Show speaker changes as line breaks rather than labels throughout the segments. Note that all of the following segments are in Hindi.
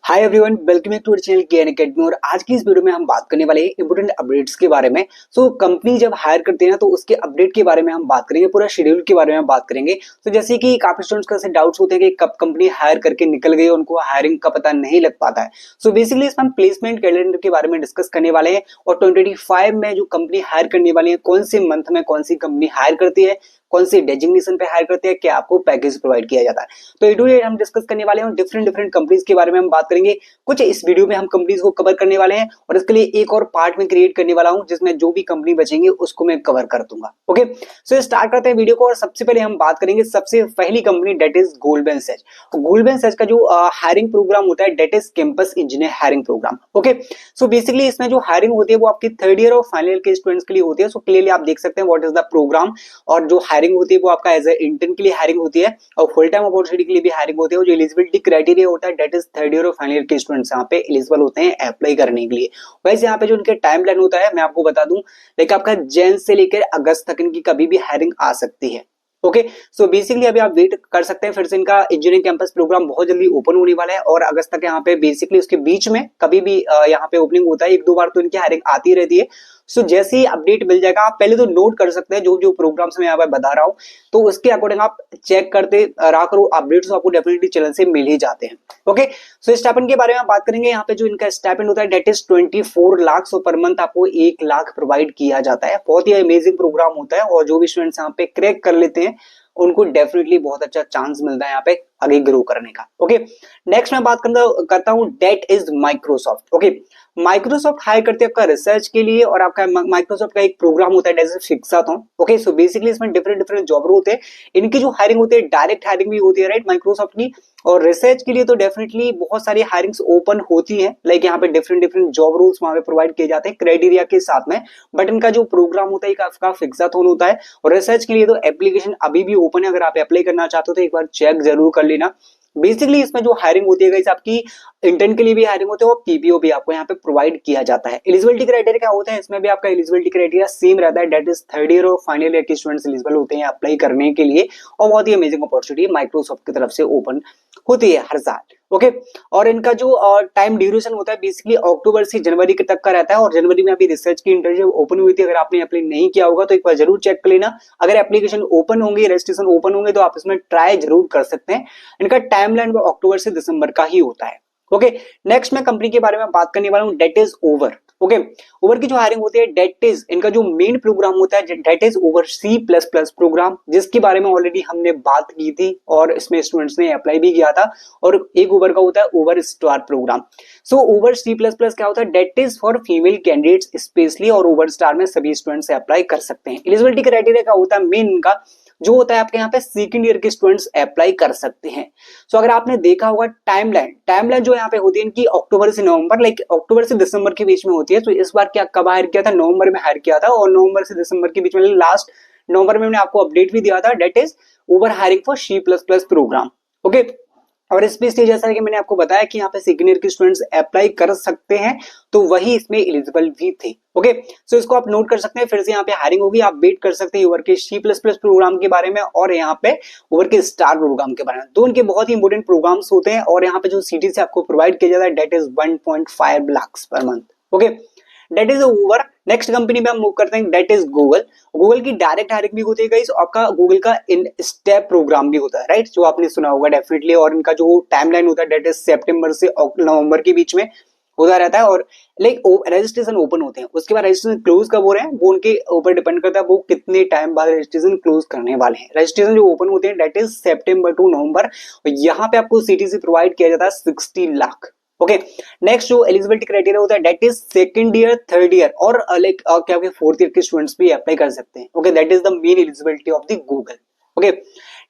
Hi everyone, welcome back to our channel KN academy. और आज की इस वीडियो में हम बात करने वाले हैं इंपोर्टेंट अपडेट्स के बारे में। कंपनी जब हायर करते हैं ना तो उसके अपडेट के बारे में हम बात करेंगे, पूरा शेड्यूल के बारे में हम बात करेंगे। जैसे कि काफी स्टूडेंट्स का ऐसे डाउट्स होते हैं कि कब कंपनी हायर करके निकल गई, उनको हायरिंग का पता नहीं लग पाता है। बेसिकली इसमें हम प्लेसमेंट कैलेंडर के बारे में डिस्कस करने वाले हैं और 2025 में जो कंपनी हायर करने वाली है, कौन से मंथ में कौन सी कंपनी हायर करती है, कौन सी डेजिग्नेशन पे हायर करते हैं, क्या आपको पैकेज प्रोवाइड किया जाता है। तो ये हम डिस्कस करने वाले हैं, डिफरेंट कंपनीज के बारे में हम बात करेंगे। कुछ इस वीडियो में हम कंपनीज को कवर करने वाले हैं और इसके लिए एक और पार्ट में क्रिएट करने वाला हूं जिसमें जो भी कंपनी बचेंगे उसको मैं कवर कर दूंगा। ओके, स्टार्ट करते हैं वीडियो को। और सबसे पहले हम बात करेंगे सबसे पहली company, that is Goldman Sachs. Goldman Sachs का जो हायरिंग प्रोग्राम होता है, that is campus engineer hiring program. Okay, basically इसमें जो हायरिंग होती है वो आपकी थर्ड ईयर और फाइनल ईयर के स्टूडेंट्स के लिए होती है। क्लियरली आप देख सकते हैं व्हाट इज द प्रोग्राम। और जो हायरिंग होती है वो आपका एज ए इंटर्न के लिए हायरिंग होती है और फुल टाइम अपॉर्चुनिटी के लिए भी हायरिंग होती है। जो एलिजिबिलिटी क्राइटेरिया होता है, डेट इज थर्ड ईयर और फाइनल ईयर के स्टूडेंट्स यहाँ पे एलिजिबल होते हैं अप्लाई करने के लिए। वैसे यहाँ पे जो उनके टाइम लाइन होता है मैं आपको बता दूं, लाइक आपका जैन से लेकर अगस्त तक इनकी कभी भी हायरिंग आ सकती है। ओके, बेसिकली अभी आप वेट कर सकते हैं, फिर से इनका इंजीनियरिंग कैंपस प्रोग्राम बहुत जल्दी ओपन होने वाला है और अगस्त तक यहाँ पे बेसिकली उसके बीच में कभी भी यहाँ पे ओपनिंग होता है, एक दो बार तो इनकी हायरिंग आती रहती है। जैसे ही अपडेट मिल जाएगा आप पहले तो नोट कर सकते हैं जो जो प्रोग्राम्स मैं यहाँ पे बता रहा हूँ, तो उसके अकॉर्डिंग आप चेक करते रहा करो। अपडेट्स आपको डेफिनेटली चैनल से मिल ही जाते हैं। ओके, स्टाइपेंड के बारे में बात करेंगे। यहाँ पे जो इनका स्टाइपेंड होता है that is 24 lakh. Per month आपको 1 लाख प्रोवाइड किया जाता है। बहुत ही अमेजिंग प्रोग्राम होता है और जो भी स्टूडेंट्स यहाँ पे क्रैक कर लेते हैं उनको डेफिनेटली बहुत अच्छा चांस मिलता है यहाँ पे आगे ग्रो करने का। ओके, नेक्स्ट मैं बात करता हूँ, that is Microsoft. Okay, Microsoft hire करते हैं आपका रिसर्च के लिए और आपका माइक्रोसॉफ्ट का एक प्रोग्राम होता है जैसे शिक्षाथॉन। ओके, बेसिकली इसमें डिफरेंट जॉब होते हैं। इनकी जो हायरिंग होती है डायरेक्ट हायरिंग भी होती है, राइट, माइक्रोसॉफ्ट की। और रिसर्च के लिए तो डेफिनेटली बहुत सारी हायरिंग्स ओपन होती है, लाइक यहाँ पे डिफरेंट जॉब रोल्स वहां पे प्रोवाइड किए जाते हैं क्राइटेरिया के साथ में। बट इनका जो प्रोग्राम होता है आपका शिक्षाथॉन होता है। और रिसर्च के लिए तो एप्लीकेशन अभी भी ओपन है, अगर आप अप्लाई करना चाहते हो तो एक बार चेक जरूर कर लेना। बेसिकली इसमें जो हायरिंग होती है गाइस, आपकी इंटर्न के लिए भी हायरिंग होती है और पीपीओ भी आपको यहाँ पे प्रोवाइड किया जाता है। एलिजिबिलिटी क्राइटेरिया क्या होता है, इसमें भी आपका एलिजिबिलिटी क्राइटेरिया सेम रहता है, डेट इज थर्ड ईयर और फाइनल ईयर के स्टूडेंट्स एलिजिबल होते हैं अप्लाई करने के लिए। और बहुत ही अमेजिंग अपॉर्चुनिटी माइक्रोसॉफ्ट की तरफ से ओपन होती है हर साल। ओके, और इनका जो टाइम ड्यूरेशन होता है बेसिकली अक्टूबर से जनवरी के तक का रहता है। और जनवरी में अभी रिसर्च की इंटर्नशिप ओपन हुई थी, अगर आपने अप्लाई नहीं किया होगा तो एक बार जरूर चेक कर लेना। अगर एप्लीकेशन ओपन होंगे, रजिस्ट्रेशन ओपन होंगे तो आप इसमें ट्राई जरूर कर सकते हैं। इनका टाइमलाइन वो अक्टूबर से दिसंबर का ही होता है। ओके, नेक्स्ट मैं कंपनी के बारे में बात करने वाला हूँ, that is Uber. Okay, Uber की जो हायरिंग होती है, डेट इज इनका जो मेन प्रोग्राम होता है that is Uber C++ program, जिसके बारे में ऑलरेडी हमने बात की थी और इसमें स्टूडेंट्स ने अप्लाई भी किया था। और एक ओवर का होता है Uber star program. Uber C++ क्या होता है, that is for female candidates specially, और ओवर स्टार में सभी स्टूडेंट्स अप्लाई कर सकते हैं। एलिजिबिलिटी क्राइटेरिया क्या होता है, मेन इनका जो होता है आपके यहाँ पे सेकंड ईयर के स्टूडेंट्स अप्लाई कर सकते हैं। अगर आपने देखा होगा टाइमलाइन जो यहाँ पे होती है इनकी अक्टूबर से नवंबर, लाइक अक्टूबर से दिसंबर के बीच में होती है। तो इस बार क्या कब हायर किया था, नवंबर में हायर किया था और नवंबर से दिसंबर के बीच में, लास्ट नवंबर में मैंने आपको अपडेट भी दिया था, that is Uber hiring for C++ program. Okay, और स्पेशली जैसा कि मैंने आपको बताया कि यहाँ पे सेकंड ईयर के स्टूडेंट्स अप्लाई कर सकते हैं, तो वही इसमें एलिजिबल भी थे। ओके, इसको आप नोट कर सकते हैं। फिर से यहाँ पे हायरिंग होगी, आप वेट कर सकते हैं ओवर के C++ प्रोग्राम के बारे में और यहाँ पे ओवर के स्टार प्रोग्राम के बारे में। तो उनके बहुत ही इंपोर्टेंट प्रोग्राम्स होते हैं और यहाँ पे जो सिटी से आपको प्रोवाइड किया जाता है, that is 1.5 lakh per month. Okay, that is over. Next company में हम मूव करते हैं, डेट इज गूगल। गूगल की डायरेक्ट हायरिंग भी होती है गाइस, आपका गूगल का इन स्टेप प्रोग्राम भी होता है, राइट, जो आपने सुना होगा डेफिनेटली। और इनका जो टाइमलाइन होता है, डेट इज सितंबर से नवंबर के बीच में होता रहता है। और लाइक रजिस्ट्रेशन ओपन होते हैं, उसके बाद रजिस्ट्रेशन क्लोज कब हो रहे हैं वो उनके ऊपर डिपेंड करता है, वो कितने टाइम बाद रजिस्ट्रेशन क्लोज करने वाले हैं। रजिस्ट्रेशन जो ओपन होते हैं डेट इज सितंबर टू नवंबर, और यहाँ पे आपको सीटीसी प्रोवाइड किया जाता है 60 लाख। ओके, नेक्स्ट जो एलिजिबिलिटी क्राइटेरिया होता है, that is second year, third year और लाइक क्या फोर्थ ईयर के स्टूडेंट्स भी अप्लाई कर सकते हैं। Okay, that is the main eligibility of the Google. Okay,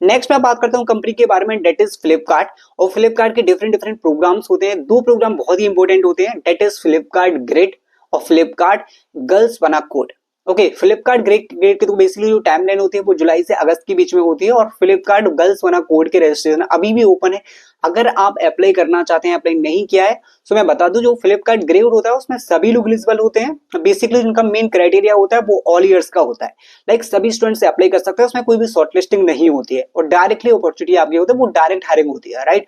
next मैं बात करता हूं कंपनी के बारे में, डेट इज फ्लिपकार्ट। और फ्लिपकार्ट के डिफरेंट प्रोग्राम्स होते हैं, दो प्रोग्राम बहुत ही इंपॉर्टेंट होते हैं, डेट इज फ्लिपकार्ट ग्रेड और फ्लिपकार्ट गर्ल्स वना कोड। ओके, फ्लिपकार्ट ग्रेड की तो बेसिकली जो टाइमलाइन होती है वो जुलाई से अगस्त के बीच में होती है और फ्लिपकार्ट गर्ल्स वना कोड के रजिस्ट्रेशन अभी भी ओपन है। अगर आप अप्लाई करना चाहते हैं, अप्लाई नहीं किया है, तो मैं बता दूं जो फ्लिपकार्ट ग्रेड होता है उसमें सभी लोग एलिजिबल होते हैं। बेसिकली उनका मेन क्राइटेरिया होता है वो ऑल ईयर्स का होता है, लाइक सभी स्टूडेंट्स से अप्लाई कर सकते हैं, उसमें कोई भी शॉर्टलिस्टिंग नहीं होती है और डायरेक्टली अपॉर्चुनिटी आपकी होती है, वो डायरेक्ट हायरिंग होती है, राइट।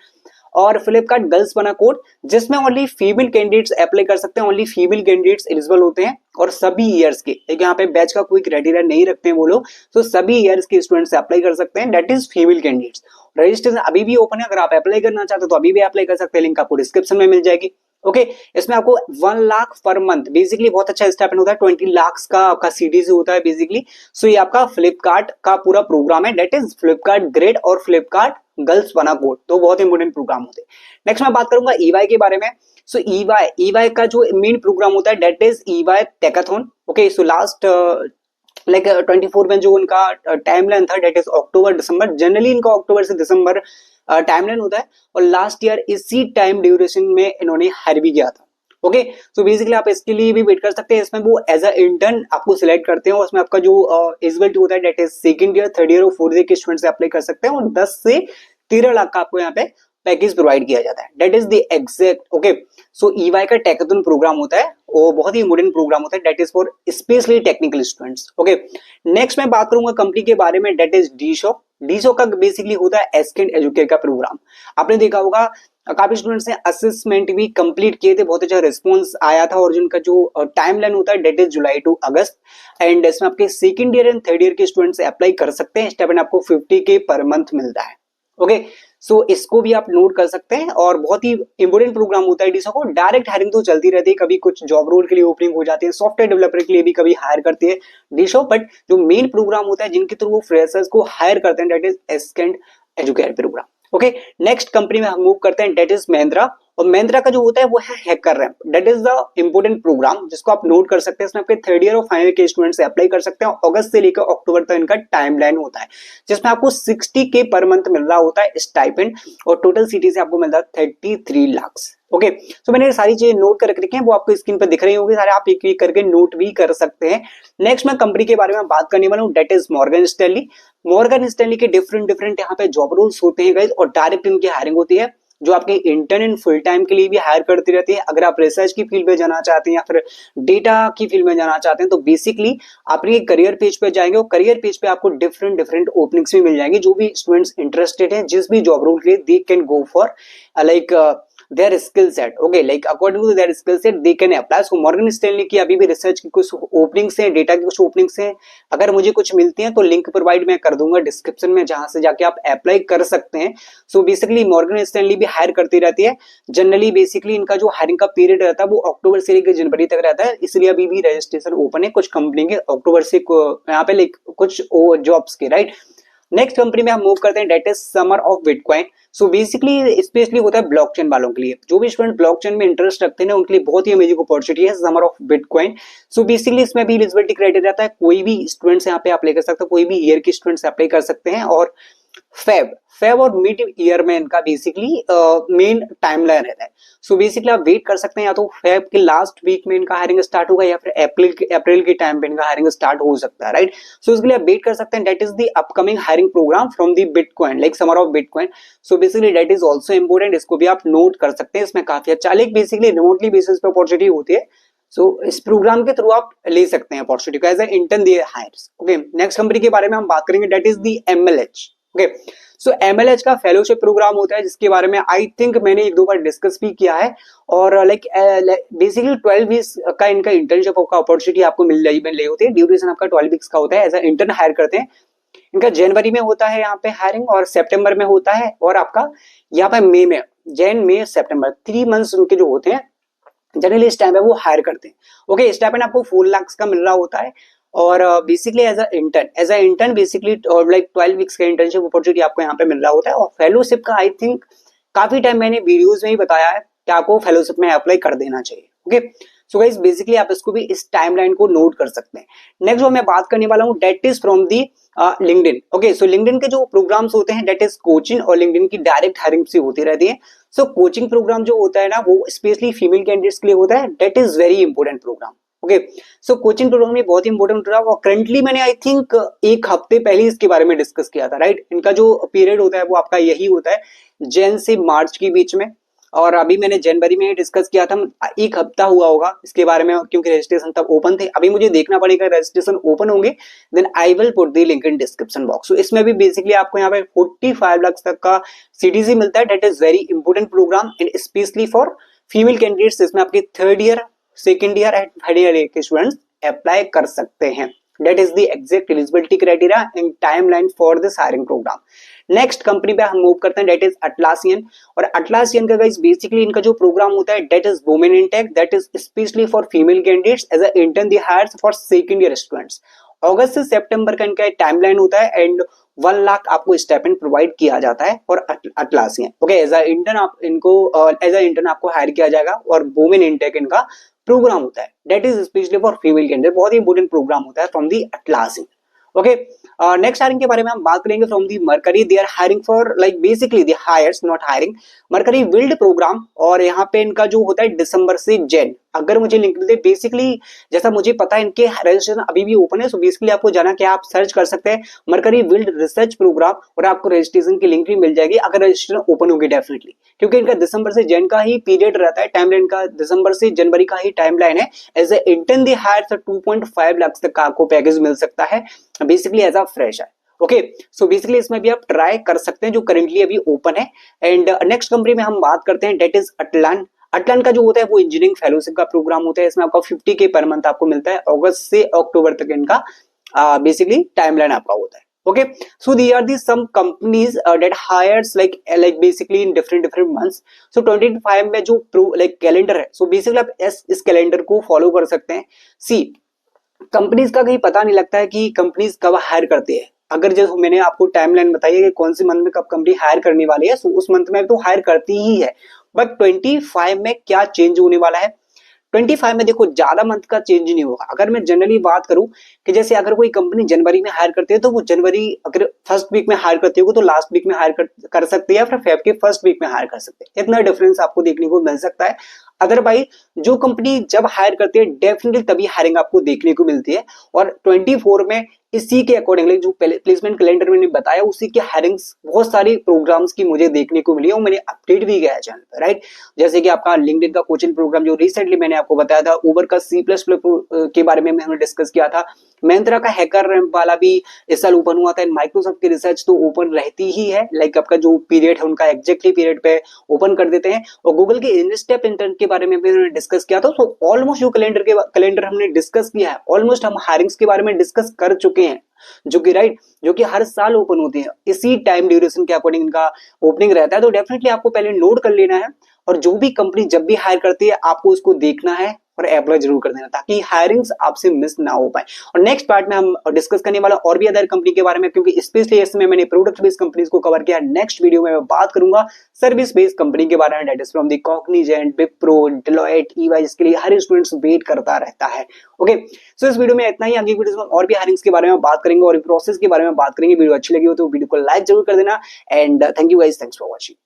और फ्लिपकार्ट गर्ल्स बना कोड, जिसमें ओनली फीमेल कैंडिडेट्स अप्लाई कर सकते हैं, ओनली फीमेल कैंडिडेट्स एलिजिबल होते हैं और सभी ईयर्स के, एक यहाँ पे बैच का कोई क्राइटेरिया नहीं रखते हैं वो लोग, तो सभी ईयर्स के स्टूडेंट्स अप्लाई कर सकते हैं, that is female candidates. Registration अभी भी ओपन है, अगर आप अप्लाई करना चाहते हो तो अभी भी अप्लाई कर सकते हैं, लिंक आपको डिस्क्रिप्शन में मिल जाएगी। ओके इसमें आपको 1 लाख पर मंथ बेसिकली बहुत अच्छा स्टाइपेंड होता है, 20 लाख का आपका सीडीसी होता है बेसिकली। सो ये आपका फ्लिपकार्ट का पूरा प्रोग्राम है, दैट इज फ्लिपकार्ट ग्रेड और फ्लिपकार्ट गर्ल्स बना कोड, तो बहुत इंपोर्टेंट प्रोग्राम होते हैं। नेक्स्ट मैं बात करूंगा ईवाई के बारे में। सो ईवाई का जो मेन प्रोग्राम होता है that is EY techathon. Okay so last like 24 में जो उनका टाइमलाइन था that is October December, generally इनका अक्टूबर से दिसंबर टाइमलाइन होता है, और लास्ट ईयर इसी टाइम ड्यूरेशन में इन्होंने हायर भी किया था। ओके सो बेसिकली आप इसके लिए भी वेट कर सकते हैं, इसमें वो एज अ इंटर्न आपको सिलेक्ट करते हैं और उसमें आपका जो एलिजिबिलिटी होता है that is second year, third year और फोर्थ ईयर के स्टूडेंट्स अप्लाई कर सकते हैं, और 10 से 13 लाख का आपको यहाँ पे पैकेज प्रोवाइड किया जाता है, that is the exact. Okay so EY का टेकाथन प्रोग्राम होता है, वो बहुत ही इंपोर्टेंट प्रोग्राम होता है, that is for specially technical students. Okay next मैं बात करूंगा कंपनी के बारे में, दैट इज डीशॉप। डीशॉप का बेसिकली होता है एस्केंड एजुकेट का प्रोग्राम। आपने देखा होगा काफी स्टूडेंट्स ने असेसमेंट भी कंप्लीट किए थे, बहुत अच्छा रिस्पॉन्स आया था, और जिनका जो टाइमलाइन होता है that is July to August, and इसमें आपके second year and third year के स्टूडेंट्स अप्लाई कर सकते हैं, स्टाइपेंड आपको 50K पर मंथ मिलता है। ओके सो इसको भी आप नोट कर सकते हैं, और बहुत ही इंपोर्टेंट प्रोग्राम होता है डीशॉप को। डायरेक्ट हायरिंग तो चलती रहती है, कभी कुछ जॉब रोल के लिए ओपनिंग हो जाती है, सॉफ्टवेयर डेवलपर के लिए भी कभी हायर करती है डीशॉप, बट जो मेन प्रोग्राम होता है जिनके थ्रू वो फ्रेशर्स को हायर करते हैं that is ascend educate program. Okay next company में हम मूव करते हैं, दैट इज महिंद्रा। और महिंद्रा का जो होता है वो है hacker ramp, that is the important program जिसको आप नोट कर सकते हैं। इसमें आपके थर्ड ईयर और फाइनल ईयर के स्टूडेंट्स अप्लाई कर सकते हैं, अगस्त से लेकर अक्टूबर तक इनका टाइमलाइन होता है, जिसमें आपको 60K पर मंथ मिल रहा होता है स्टाइपेंड, और टोटल सिटी से आपको मिलता है 33 लाख। ओके सो मैंने सारी चीजें नोट कर रखी हैं, वो आपको स्क्रीन पर दिख रही होगी, सारे आप एक एक करके नोट भी कर सकते हैं। नेक्स्ट मैं कंपनी के बारे में बात करने वाला हूँ, that is Morgan Stanley. Morgan Stanley के डिफरेंट यहाँ पे जॉब रोल्स होते हैं गाइस, और डायरेक्ट इनकी हायरिंग होती है, जो आपके इंटर्न एंड फुल टाइम के लिए भी हायर करती रहती है। अगर आप रिसर्च की फील्ड में जाना चाहते हैं या फिर डेटा की फील्ड में जाना चाहते हैं, तो बेसिकली आप ये करियर पेज पे जाएंगे, और करियर पेज पे आपको डिफरेंट ओपनिंग्स भी मिल जाएंगे। जो भी स्टूडेंट्स इंटरेस्टेड हैं जिस भी जॉब रोल के लिए, they can go for like their skill set, okay, like according to their skill set they can apply। so Morgan Stanley की अभी भी रिसर्च की कुछ ओपनिंग्स हैं, डेटा की कुछ ओपनिंग्स हैं, अगर मुझे कुछ मिलती हैं तो लिंक प्रोवाइड मैं कर दूंगा डिस्क्रिप्शन में, जहां से जाके आप अप्लाई कर सकते हैं। सो बेसिकली मॉर्गन स्टैनली भी हायर करती रहती है, जनरली बेसिकली इनका जो हायरिंग का पीरियड रहता है वो अक्टूबर से लेकर जनवरी तक रहता है, इसलिए अभी भी रजिस्ट्रेशन ओपन है कुछ कंपनी के अक्टूबर से यहाँ पे लाइक कुछ जॉब्स के, राइट। नेक्स्ट कंपनी में हम मूव करते हैं, that is summer of bitcoin. So basically specially होता है ब्लॉकचेन वालों के लिए, जो भी स्टूडेंट ब्लॉकचेन में इंटरेस्ट रखते हैं उनके लिए बहुत ही अमेजिंग अपॉर्चुनिटी है summer of bitcoin. So basically इसमें भी एलिजिबिलिटी क्राइटेरिया रहता है, कोई भी स्टूडेंट्स यहाँ पे अप्लाई कर सकते हैं, कोई भी ईयर के स्टूडेंट्स अप्लाई कर सकते हैं, और फेब और मिड ईयर में इनका बेसिकली मेन टाइमलाइन रहता है। सो बेसिकली आप वेट कर सकते हैं, या तो फेब के लास्ट वीक में इनका हायरिंग स्टार्ट होगा, या फिर अप्रैल के टाइम पे इनका हायरिंग स्टार्ट हो सकता है, राइट। सो इसके लिए आप वेट कर सकते हैं, that is the upcoming hiring program from the bitcoin, like summer of bitcoin. So basically that is also important, इसको भी आप नोट कर सकते हैं, इसमें काफी अच्छा लाइक बेसिकली रिमोटली बेसिस पे अपॉर्चुनिटी होती है। सो इस प्रोग्राम के थ्रू आप ले सकते हैं अपॉर्चुनिटी को as a intern they hires. Okay next company के बारे में हम बात करेंगे, that is the MLH। Okay so MLH का फेलोशिप प्रोग्राम होता है, जिसके बारे में आई थिंक मैंने एक दो बार डिस्कस भी किया है, और लाइक बेसिकली 12 वीक्स का इनका इंटर्नशिप का अपॉर्चुनिटी आपको मिल रही होती है। ड्यूरेशन आपका 12 वीक्स का होता है, एज अ इंटर्न हायर करते हैं। इनका जनवरी में होता है यहाँ पे हायरिंग, और सितंबर में होता है, और आपका यहाँ पे मई में, जैन मई सितंबर 3 मंथ्स उनके जो होते हैं जनरली इस टाइम पे वो हायर करते हैं। ओके स्टाइपेंड आपको 4 लाख का मिल रहा होता है, और basically as a intern basically like 12 weeks का इंटर्नशिप अपॉर्चुनिटी आपको यहाँ पे मिल रहा होता है। और फेलोशिप का आई थिंक काफी टाइम मैंने वीडियोस में ही बताया है कि आपको फेलोशिप में अप्लाई कर देना चाहिए। ओके सो गाइस बेसिकली आप इसको भी इस टाइमलाइन को नोट कर सकते हैं। नेक्स्ट जो मैं बात करने वाला हूँ, that is from the LinkedIn. Okay so LinkedIn के जो प्रोग्राम्स होते हैं दैट इज कोचिंग, और लिंक्डइन की डायरेक्ट हायरिंग से होती रहती है। सो कोचिंग प्रोग्राम जो होता है ना, वो स्पेशली फीमेल कैंडिडेट्स के लिए होता है, that is very important program. Okay so coaching program में बहुत इंपॉर्टेंट रहा, और करंटली मैंने आई थिंक एक हफ्ते पहले इसके बारे में डिस्कस किया था, राइट। इनका जो पीरियड होता है वो आपका यही होता है, जैन से मार्च के बीच में, और अभी मैंने जनवरी में डिस्कस किया था, एक हफ्ता हुआ होगा इसके बारे में, क्योंकि रजिस्ट्रेशन तब ओपन थे। अभी मुझे देखना पड़ेगा रजिस्ट्रेशन ओपन होंगे, then I will put the link in description box. तो इसमें भी बेसिकली आपको यहाँ पे 45 लाख तक का सीटीसी मिलता है। That is very important program and specially for female candidates. इसमें आपके third year, second year and third year के स्टूडेंट्स अप्लाई कर सकते हैं। That is the exact eligibility criteria and timeline for this hiring program. Next company पे हम मूव करते हैं, डेट इज अटलासियन। और अटलासियन का गाइस बेसिकली इनका जो प्रोग्राम होता है that is women intake, that is specially for female candidates as a intern the hires for second year students. अगस्त से सितंबर का इनका टाइमलाइन होता है एंड 1 लाख आपको स्टाइपेंड प्रोवाइड किया जाता है for Atlassian. Okay, as a intern आप इनको एज अ इंटर्न आपको हायर किया जाएगा और वुमेन इनटेक इनका प्रोग्राम होता है, that is specially for female candidate. बहुत ही इंपोर्टेंट प्रोग्राम होता है from the Atlassian. Okay, next hiring के बारे में हम बात करेंगे from the Mercury. They are hiring for like basically they hires not hiring Mercury build program. और यहाँ पे इनका जो होता है दिसंबर से जैन, अगर मुझे लिंक मिलते बेसिकली जैसा मुझे पता है इनके रजिस्ट्रेशन अभी भी ओपन है। सो बेसिकली आपको जाना क्या, आप सर्च कर सकते हैं मरकरी बिल्ड रिसर्च प्रोग्राम और आपको रजिस्ट्रेशन की लिंक भी मिल जाएगी अगर रजिस्ट्रेशन ओपन होगी डेफिनेटली, क्योंकि इनका दिसंबर से जैन का ही पीरियड रहता है, टाइमलाइन का दिसंबर से जनवरी का ही टाइमलाइन है। As a intern the hire 2.5 lakh तक का आपको पैकेज मिल सकता है बेसिकली एज अ फ्रेश है। ओके, सो बेसिकली इसमें भी आप ट्राई कर सकते हैं जो करेंटली अभी ओपन है। एंड नेक्स्ट कंपनी में हम बात करते हैं, डेट इज अटलान। अटलान का जो होता है वो इंजीनियरिंग फेलोशिप का प्रोग्राम होता है। इसमें आपका 50K पर मंथ आपको मिलता है। अगस्त से अक्टूबर तक इनका बेसिकली टाइमलाइन आपका होता है। Okay, so they are the some companies that hires like basically in different months. So 25 में जो like कैलेंडर है, so basically आप इस कैलेंडर को फॉलो कर सकते हैं। सी कंपनीज का कहीं पता नहीं लगता है कि कंपनीज कब हायर करती है। अगर जैसे मैंने आपको टाइमलाइन बताई है कि कौन सी मंथ में कब कंपनी हायर करने वाली है, so उस मंथ में तो हायर करती ही है। बट 25 में क्या चेंज होने वाला है, 25 में देखो ज्यादा मंथ का चेंज नहीं होगा। अगर मैं जनरली बात करूं कि जैसे अगर कोई कंपनी जनवरी में हायर करती है तो वो जनवरी अगर फर्स्ट वीक में हायर करती होगी तो लास्ट वीक में हायर कर सकती है, फिर फेब के फर्स्ट वीक में हायर कर सकते हैं। इतना डिफरेंस आपको देखने को मिल सकता है। अदरवाइज जो कंपनी जब हायर करती है डेफिनेटली तभी हायरिंग आपको देखने को मिलती है। और 24 में इसी के अकॉर्डिंगली जो प्लेसमेंट कैलेंडर मैंने बताया उसी के हायरिंग्स बहुत सारी प्रोग्राम्स की मुझे देखने को मिली और मैंने अपडेट भी किया है चैनल पर, राइट। जैसे कि आपका लिंक्डइन का कोचिंग प्रोग्राम जो रिसेंटली मैंने आपको बताया था, उबर का C++ के बारे में हमने डिस्कस किया था, महिंद्रा का हैकर वाला भी इस साल ओपन हुआ था। माइक्रोसॉफ्ट की रिसर्च तो ओपन रहती ही है, लाइक आपका जो पीरियड है उनका एग्जैक्टली पीरियड पे ओपन कर देते हैं। और गूगल के इनस्टेप इंटर्न के बारे में भी हमने डिस्कस किया था। तो ऑलमोस्ट जो कैलेंडर हमने डिस्कस किया है, ऑलमोस्ट हम हायरिंग्स के बारे में डिस्कस कर चुके हैं, जो कि राइट जो कि हर साल ओपन होती है। इसी टाइम ड्यूरेशन के अकॉर्डिंग इनका ओपनिंग रहता है। तो डेफिनेटली आपको पहले नोट कर लेना है और जो भी कंपनी जब भी हायर करती है आपको उसको देखना है और अप्लाई जरूर कर देना ताकि हायरिंग्स आपसे मिस ना हो पाए। और नेक्स्ट पार्ट में हम डिस्कस करने वाला और भी अदर कंपनी के बारे में, क्योंकि स्पेशली इसमें मैंने प्रोडक्ट बेस्ड कंपनीज को कवर किया। नेक्स्ट वीडियो में मैं बात करूंगा सर्विस बेस्ड कंपनी के बारे में, that is from the Cognizant, Wipro, Deloitte, EY, जिसके लिए हर स्टूडेंट्स वेट करता रहता है। ओके, सो इस वीडियो में इतना ही। आगे वीडियोस में और भी हायरिंग्स के बारे में बात करेंगे और प्रोसेस के बारे में बात करेंगे। वीडियो अच्छी लगी हो तो वीडियो को लाइक जरूर कर देना and thank you guys, thanks for watching.